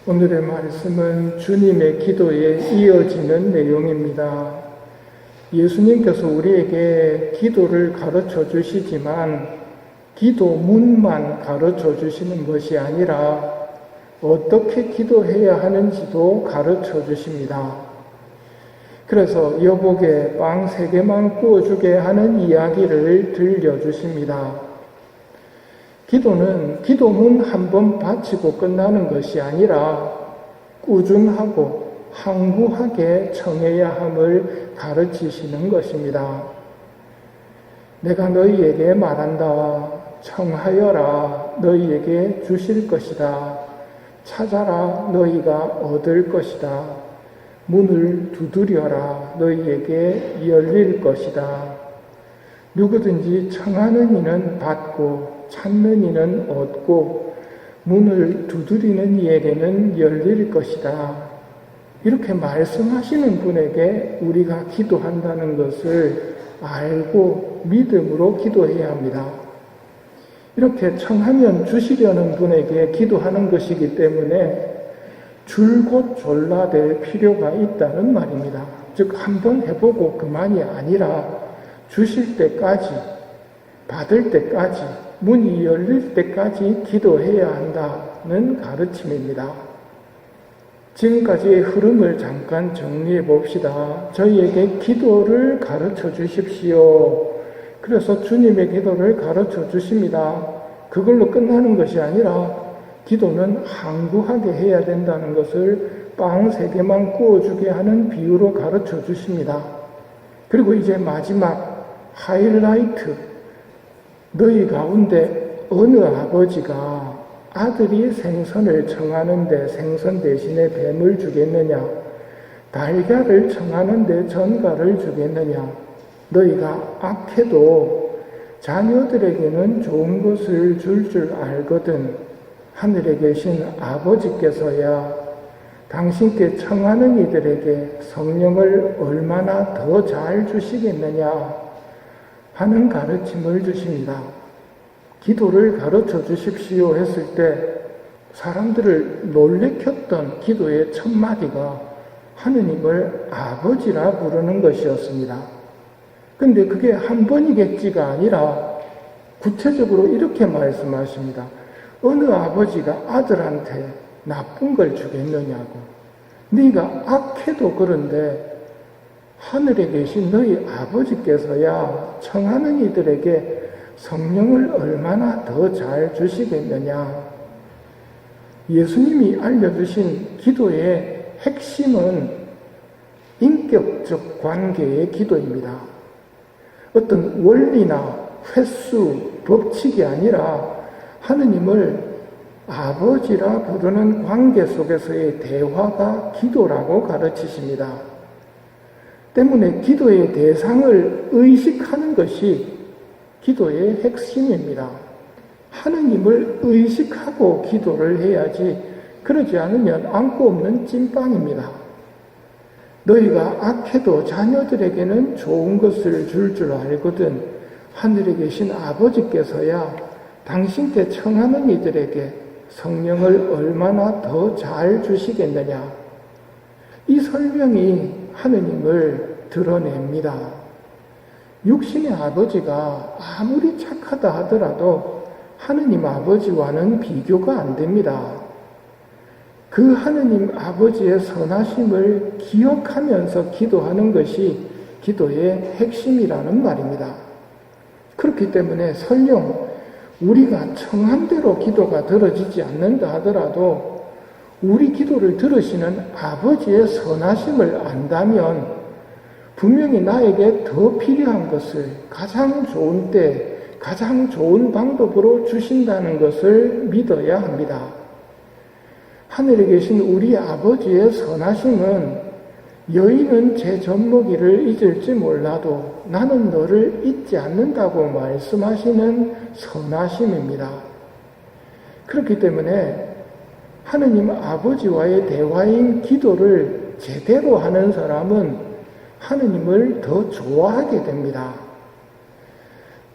오늘의 말씀은 주님의 기도에 이어지는 내용입니다. 예수님께서 우리에게 기도를 가르쳐 주시지만 기도문만 가르쳐 주시는 것이 아니라 어떻게 기도해야 하는지도 가르쳐 주십니다. 그래서 여복에 빵 3개만 구워주게 하는 이야기를 들려주십니다. 기도는 기도문 한 번 바치고 끝나는 것이 아니라 꾸준하고 항구하게 청해야 함을 가르치시는 것입니다. 내가 너희에게 말한다. 청하여라. 너희에게 주실 것이다. 찾아라. 너희가 얻을 것이다. 문을 두드려라. 너희에게 열릴 것이다. 누구든지 청하는 이는 받고 찾는 이는 얻고 문을 두드리는 이에게는 열릴 것이다. 이렇게 말씀하시는 분에게 우리가 기도한다는 것을 알고 믿음으로 기도해야 합니다. 이렇게 청하면 주시려는 분에게 기도하는 것이기 때문에 줄곧 졸라댈 필요가 있다는 말입니다. 즉, 한번 해보고 그만이 아니라 주실 때까지, 받을 때까지, 문이 열릴 때까지 기도해야 한다는 가르침입니다. 지금까지의 흐름을 잠깐 정리해 봅시다. 저희에게 기도를 가르쳐 주십시오. 그래서 주님의 기도를 가르쳐 주십니다. 그걸로 끝나는 것이 아니라 기도는 항구하게 해야 된다는 것을 빵 3개만 구워주게 하는 비유로 가르쳐 주십니다. 그리고 이제 마지막 하이라이트, 너희 가운데 어느 아버지가 아들이 생선을 청하는데 생선 대신에 뱀을 주겠느냐? 달걀을 청하는데 전갈을 주겠느냐? 너희가 악해도 자녀들에게는 좋은 것을 줄 알거든. 하늘에 계신 아버지께서야 당신께 청하는 이들에게 성령을 얼마나 더 잘 주시겠느냐 하는 가르침을 주십니다. 기도를 가르쳐 주십시오 했을 때 사람들을 놀래켰던 기도의 첫 마디가 하느님을 아버지라 부르는 것이었습니다. 근데 그게 한 번이겠지가 아니라 구체적으로 이렇게 말씀하십니다. 어느 아버지가 아들한테 나쁜 걸 주겠느냐고. 네가 악해도 그런데 하늘에 계신 너희 아버지께서야 청하는 이들에게 성령을 얼마나 더 잘 주시겠느냐. 예수님이 알려주신 기도의 핵심은 인격적 관계의 기도입니다. 어떤 원리나 횟수, 법칙이 아니라 하느님을 아버지라 부르는 관계 속에서의 대화가 기도라고 가르치십니다. 때문에 기도의 대상을 의식하는 것이 기도의 핵심입니다. 하느님을 의식하고 기도를 해야지 그러지 않으면 안고 없는 찐빵입니다. 너희가 악해도 자녀들에게는 좋은 것을 줄 알거든. 하늘에 계신 아버지께서야 당신께 청하는 이들에게 성령을 얼마나 더 잘 주시겠느냐. 이 설명이 하느님을 드러냅니다. 육신의 아버지가 아무리 착하다 하더라도 하느님 아버지와는 비교가 안 됩니다. 그 하느님 아버지의 선하심을 기억하면서 기도하는 것이 기도의 핵심이라는 말입니다. 그렇기 때문에 설령 우리가 청한 대로 기도가 들어지지 않는다 하더라도 우리 기도를 들으시는 아버지의 선하심을 안다면 분명히 나에게 더 필요한 것을 가장 좋은 때, 가장 좋은 방법으로 주신다는 것을 믿어야 합니다. 하늘에 계신 우리 아버지의 선하심은 여인은 제 젖먹이를 잊을지 몰라도 나는 너를 잊지 않는다고 말씀하시는 선하심입니다. 그렇기 때문에 하느님 아버지와의 대화인 기도를 제대로 하는 사람은 하느님을 더 좋아하게 됩니다.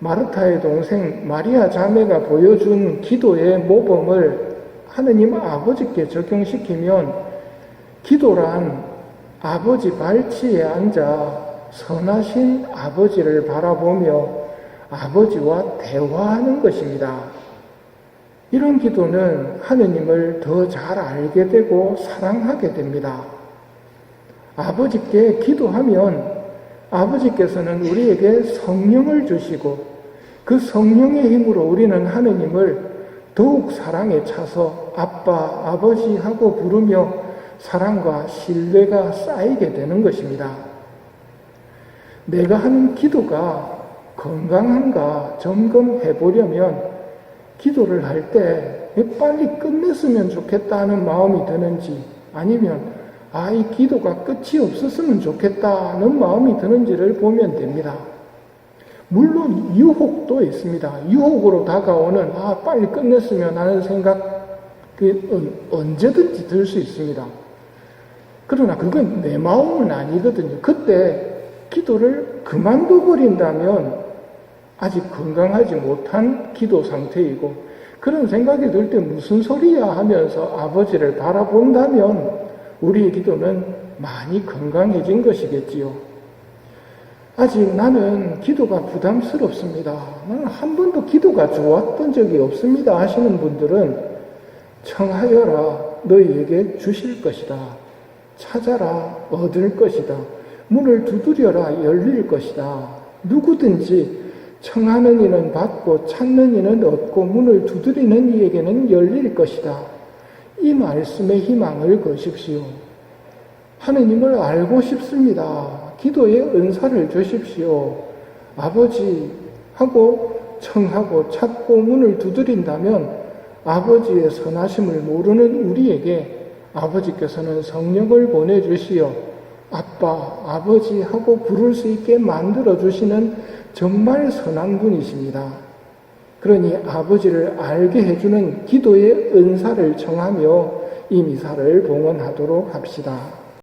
마르타의 동생 마리아 자매가 보여준 기도의 모범을 하느님 아버지께 적용시키면 기도란 아버지 발치에 앉아 선하신 아버지를 바라보며 아버지와 대화하는 것입니다. 이런 기도는 하느님을 더 잘 알게 되고 사랑하게 됩니다. 아버지께 기도하면 아버지께서는 우리에게 성령을 주시고 그 성령의 힘으로 우리는 하느님을 더욱 사랑에 차서 아빠, 아버지 하고 부르며 사랑과 신뢰가 쌓이게 되는 것입니다. 내가 하는 기도가 건강한가 점검해 보려면 기도를 할 때 빨리 끝냈으면 좋겠다는 마음이 드는지 아니면 이 기도가 끝이 없었으면 좋겠다는 마음이 드는지를 보면 됩니다. 물론 유혹도 있습니다. 유혹으로 다가오는 빨리 끝냈으면 하는 생각 언제든지 들 수 있습니다. 그러나 그건 내 마음은 아니거든요. 그때 기도를 그만둬 버린다면 아직 건강하지 못한 기도 상태이고 그런 생각이 들 때 무슨 소리야 하면서 아버지를 바라본다면 우리의 기도는 많이 건강해진 것이겠지요. 아직 나는 기도가 부담스럽습니다. 나는 한 번도 기도가 좋았던 적이 없습니다 하시는 분들은 청하여라 너희에게 주실 것이다. 찾아라 얻을 것이다. 문을 두드려라 열릴 것이다. 누구든지 청하는 이는 받고 찾는 이는 얻고 문을 두드리는 이에게는 열릴 것이다. 이 말씀에 희망을 거십시오. 하느님을 알고 싶습니다. 기도의 은사를 주십시오. 아버지 하고 청하고 찾고 문을 두드린다면 아버지의 선하심을 모르는 우리에게 아버지께서는 성령을 보내주시어 아빠, 아버지 하고 부를 수 있게 만들어주시는 정말 선한 분이십니다. 그러니 아버지를 알게 해주는 기도의 은사를 청하며 이 미사를 봉헌하도록 합시다.